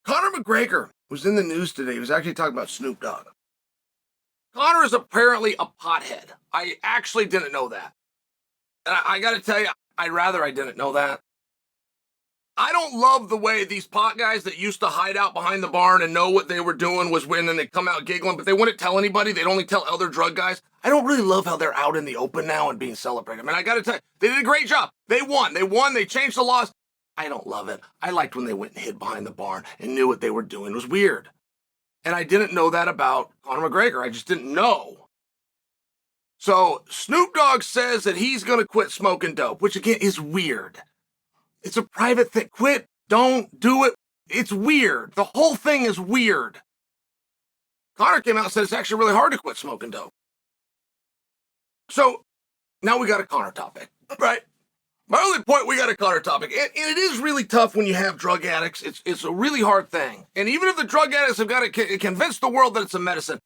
Conor McGregor was in the news today. He was actually talking about Snoop Dogg. Conor is apparently a pothead. I actually didn't know that. And I got to tell you, I'd rather I didn't know that. I don't love the way these pot guys that used to hide out behind the barn and know what they were doing was when they come out giggling, but they wouldn't tell anybody. They'd only tell other drug guys. I don't really love how they're out in the open now and being celebrated. I mean, I got to tell you, they did a great job. They won. They changed the laws. I don't love it. I liked when they went and hid behind the barn and knew what they were doing. It was weird. And I didn't know that about Conor McGregor. I just didn't know. So Snoop Dogg says that he's going to quit smoking dope, which again is weird. It's a private thing. Quit. Don't do it. It's weird. The whole thing is weird. Conor came out and said it's actually really hard to quit smoking dope. So now we got a Conor topic, right? My only point, we got a Conor topic. And it is really tough when you have drug addicts. It's a really hard thing. And even if the drug addicts have got to convince the world that it's a medicine,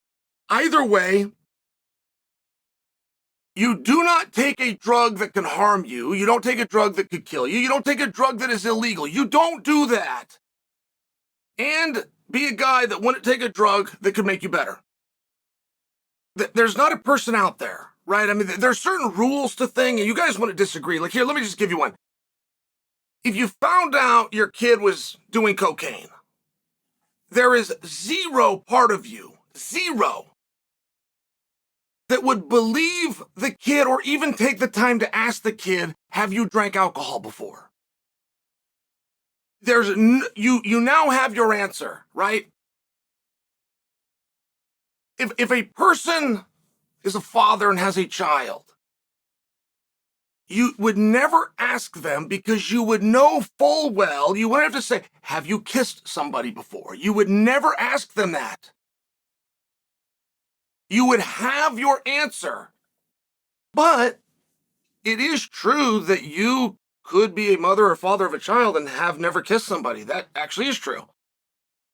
either way, you do not take a drug that can harm you. You don't take a drug that could kill you. You don't take a drug that is illegal. You don't do that. And be a guy that wouldn't take a drug that could make you better. There's not a person out there, right? I mean, there's certain rules to things, and you guys want to disagree. Like, here, let me just give you one. If you found out your kid was doing cocaine, there is zero part of you, zero, that would believe the kid or even take the time to ask the kid, have you drank alcohol before? You now have your answer, right? If a person is a father and has a child, you would never ask them because you would know full well, you wouldn't have to say, have you kissed somebody before? You would never ask them that. You would have your answer. But it is true that you could be a mother or father of a child and have never kissed somebody. That actually is true.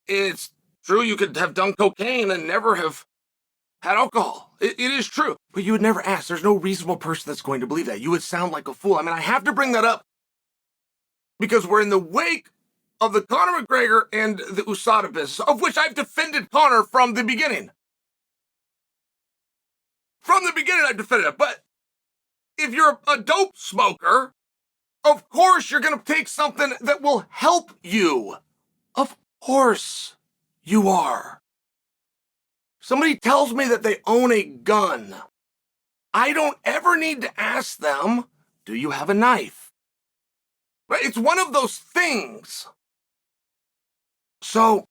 It's true you could have done cocaine and never have had alcohol. It is true. But you would never ask. There's no reasonable person that's going to believe that. You would sound like a fool. I mean, I have to bring that up because we're in the wake of the Conor McGregor and the USADA business, of which I've defended Conor from the beginning. From the beginning, I've defended it. But if you're a dope smoker, of course you're going to take something that will help you. Of course you are. Somebody tells me that they own a gun. I don't ever need to ask them, do you have a knife? Right? It's one of those things. So,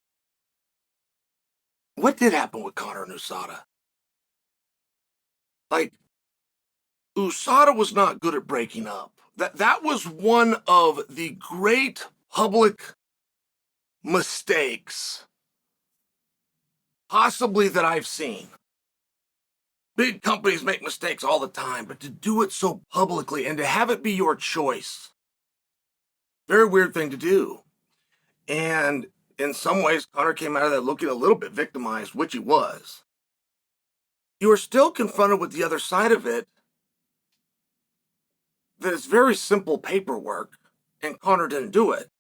what did happen with Conor and USADA? Like, USADA was not good at breaking up. That was one of the great public mistakes possibly that I've seen. Big companies make mistakes all the time, but to do it so publicly and to have it be your choice, very weird thing to do. And in some ways, Conor came out of that looking a little bit victimized, which he was. You are still confronted with the other side of it, that it's very simple paperwork, and Conor didn't do it.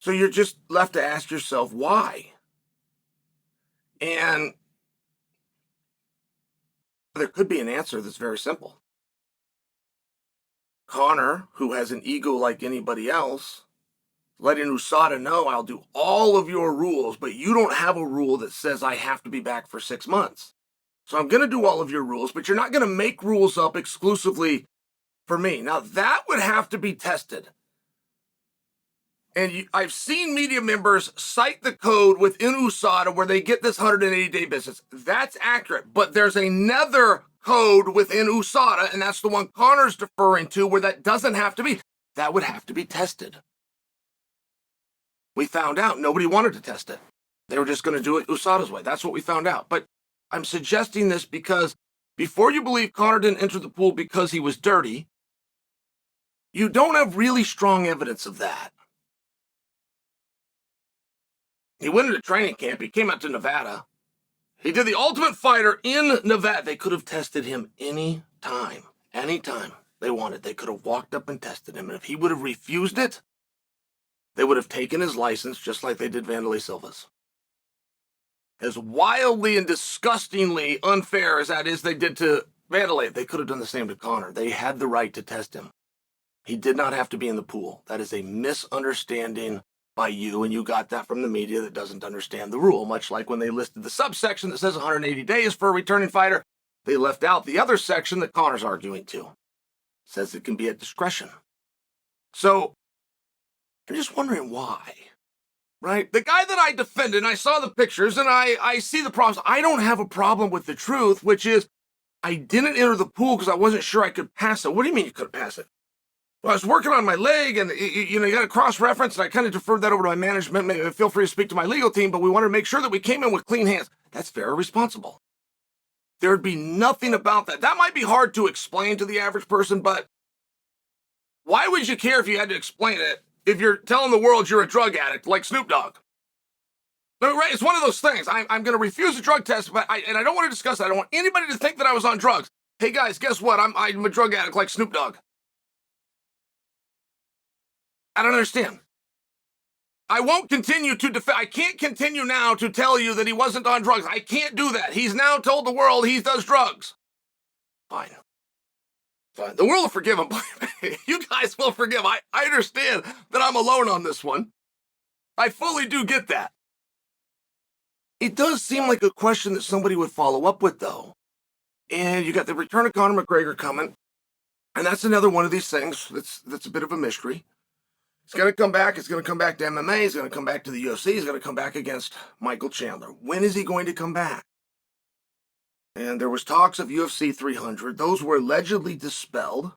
So you're just left to ask yourself, why? And there could be an answer that's very simple. Conor, who has an ego like anybody else, letting USADA know, I'll do all of your rules, but you don't have a rule that says I have to be back for 6 months. So I'm going to do all of your rules, but you're not going to make rules up exclusively for me. Now, that would have to be tested. And I've seen media members cite the code within USADA where they get this 180-day business. That's accurate, but there's another code within USADA, and that's the one Conor's deferring to, where that doesn't have to be. That would have to be tested. We found out nobody wanted to test it. They were just going to do it USADA's way. That's what we found out. But I'm suggesting this because before you believe Conor didn't enter the pool because he was dirty, you don't have really strong evidence of that. He went into training camp. He came out to Nevada. He did the Ultimate Fighter in Nevada. They could have tested him anytime they wanted. They could have walked up and tested him. And if he would have refused it, they would have taken his license just like they did Vanderlei Silva's. As wildly and disgustingly unfair as that is they did to Vanderlei, they could have done the same to Conor. They had the right to test him. He did not have to be in the pool. That is a misunderstanding by you, and you got that from the media that doesn't understand the rule, much like when they listed the subsection that says 180 days for a returning fighter. They left out the other section that Conor's arguing to. It says it can be at discretion. So, I'm just wondering why, right? The guy that I defended, and I saw the pictures, and I see the problems. I don't have a problem with the truth, which is I didn't enter the pool because I wasn't sure I could pass it. What do you mean you couldn't pass it? Well, I was working on my leg, and you got a cross-reference, and I kind of deferred that over to my management. Maybe feel free to speak to my legal team, but we wanted to make sure that we came in with clean hands. That's fair and responsible. There would be nothing about that. That might be hard to explain to the average person, but why would you care if you had to explain it if you're telling the world you're a drug addict like Snoop Dogg? Right? It's one of those things. I'm going to refuse a drug test, but I don't want to discuss that. I don't want anybody to think that I was on drugs. Hey, guys, guess what? I'm a drug addict like Snoop Dogg. I don't understand. I won't continue to defend. I can't continue now to tell you that he wasn't on drugs. I can't do that. He's now told the world he does drugs. Fine. The world will forgive him. You guys will forgive. I understand that I'm alone on this one. I fully do get that. It does seem like a question that somebody would follow up with, though. And you got the return of Conor McGregor coming. And that's another one of these things that's a bit of a mystery. He's going to come back. He's going to come back to MMA. He's going to come back to the UFC. He's going to come back against Michael Chandler. When is he going to come back? And there was talks of UFC 300. Those were allegedly dispelled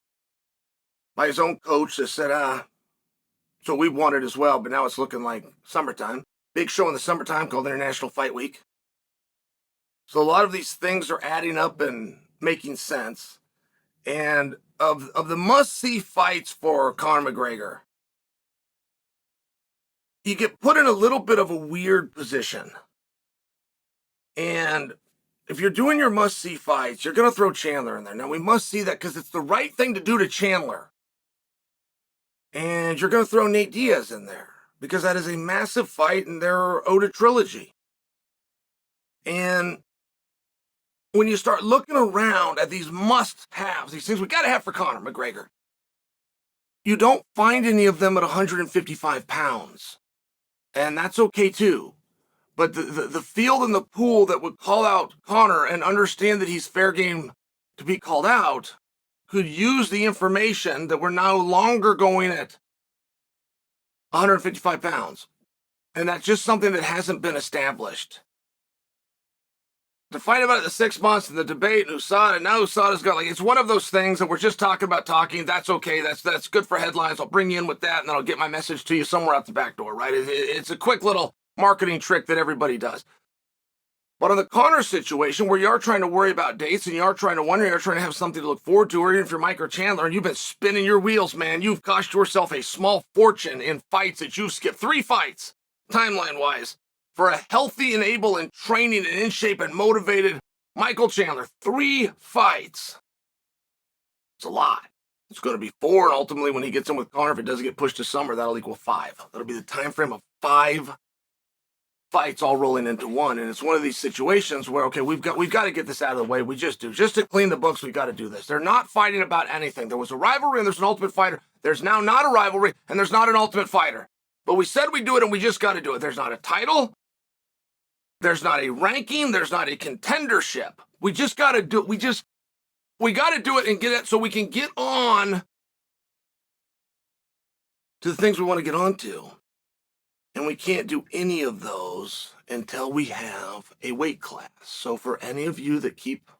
by his own coach that said, so we won it as well, but now it's looking like summertime. Big show in the summertime called International Fight Week. So a lot of these things are adding up and making sense. And of the must-see fights for Conor McGregor, you get put in a little bit of a weird position. And if you're doing your must-see fights, you're going to throw Chandler in there. Now, we must see that because it's the right thing to do to Chandler. And you're going to throw Nate Diaz in there because that is a massive fight in their Oda trilogy. And when you start looking around at these must-haves, these things we got to have for Conor McGregor, you don't find any of them at 155 pounds. And that's okay, too. But the field and the pool that would call out Conor and understand that he's fair game to be called out could use the information that we're no longer going at 155 pounds. And that's just something that hasn't been established. To fight about it the 6 months and the debate and USADA, now USADA's got it's one of those things that we're just talking about talking. That's okay. That's good for headlines. I'll bring you in with that and then I'll get my message to you somewhere out the back door, right? It's a quick little marketing trick that everybody does. But on the Conor situation, where you are trying to worry about dates and you are trying to wonder, you're trying to have something to look forward to, or even if you're Mike or Chandler and you've been spinning your wheels, man, you've cost yourself a small fortune in fights that you've skipped 3 fights, timeline-wise, for a healthy and able and training and in shape and motivated Michael Chandler. 3 fights. It's a lot. It's going to be 4, and ultimately when he gets in with Conor, if it doesn't get pushed to summer, that'll equal 5. That'll be the time frame of 5 fights all rolling into one. And it's one of these situations where, okay, we've got to get this out of the way. We just do. Just to clean the books, we got to do this. They're not fighting about anything. There was a rivalry and there's an Ultimate Fighter. There's now not a rivalry and there's not an Ultimate Fighter. But we said we'd do it and we just got to do it. There's not a title. There's not a ranking. There's not a contendership. We just got to do it. We got to do it and get it so we can get on to the things we want to get on to. And we can't do any of those until we have a weight class. So for any of you that keep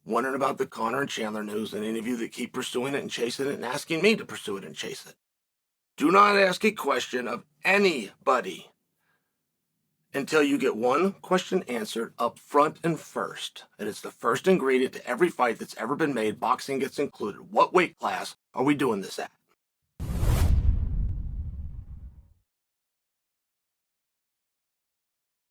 wondering about the Conor and Chandler news, and any of you that keep pursuing it and chasing it and asking me to pursue it and chase it, do not ask a question of anybody until you get one question answered up front and first. And it's the first ingredient to every fight that's ever been made. Boxing gets included. What weight class are we doing this at?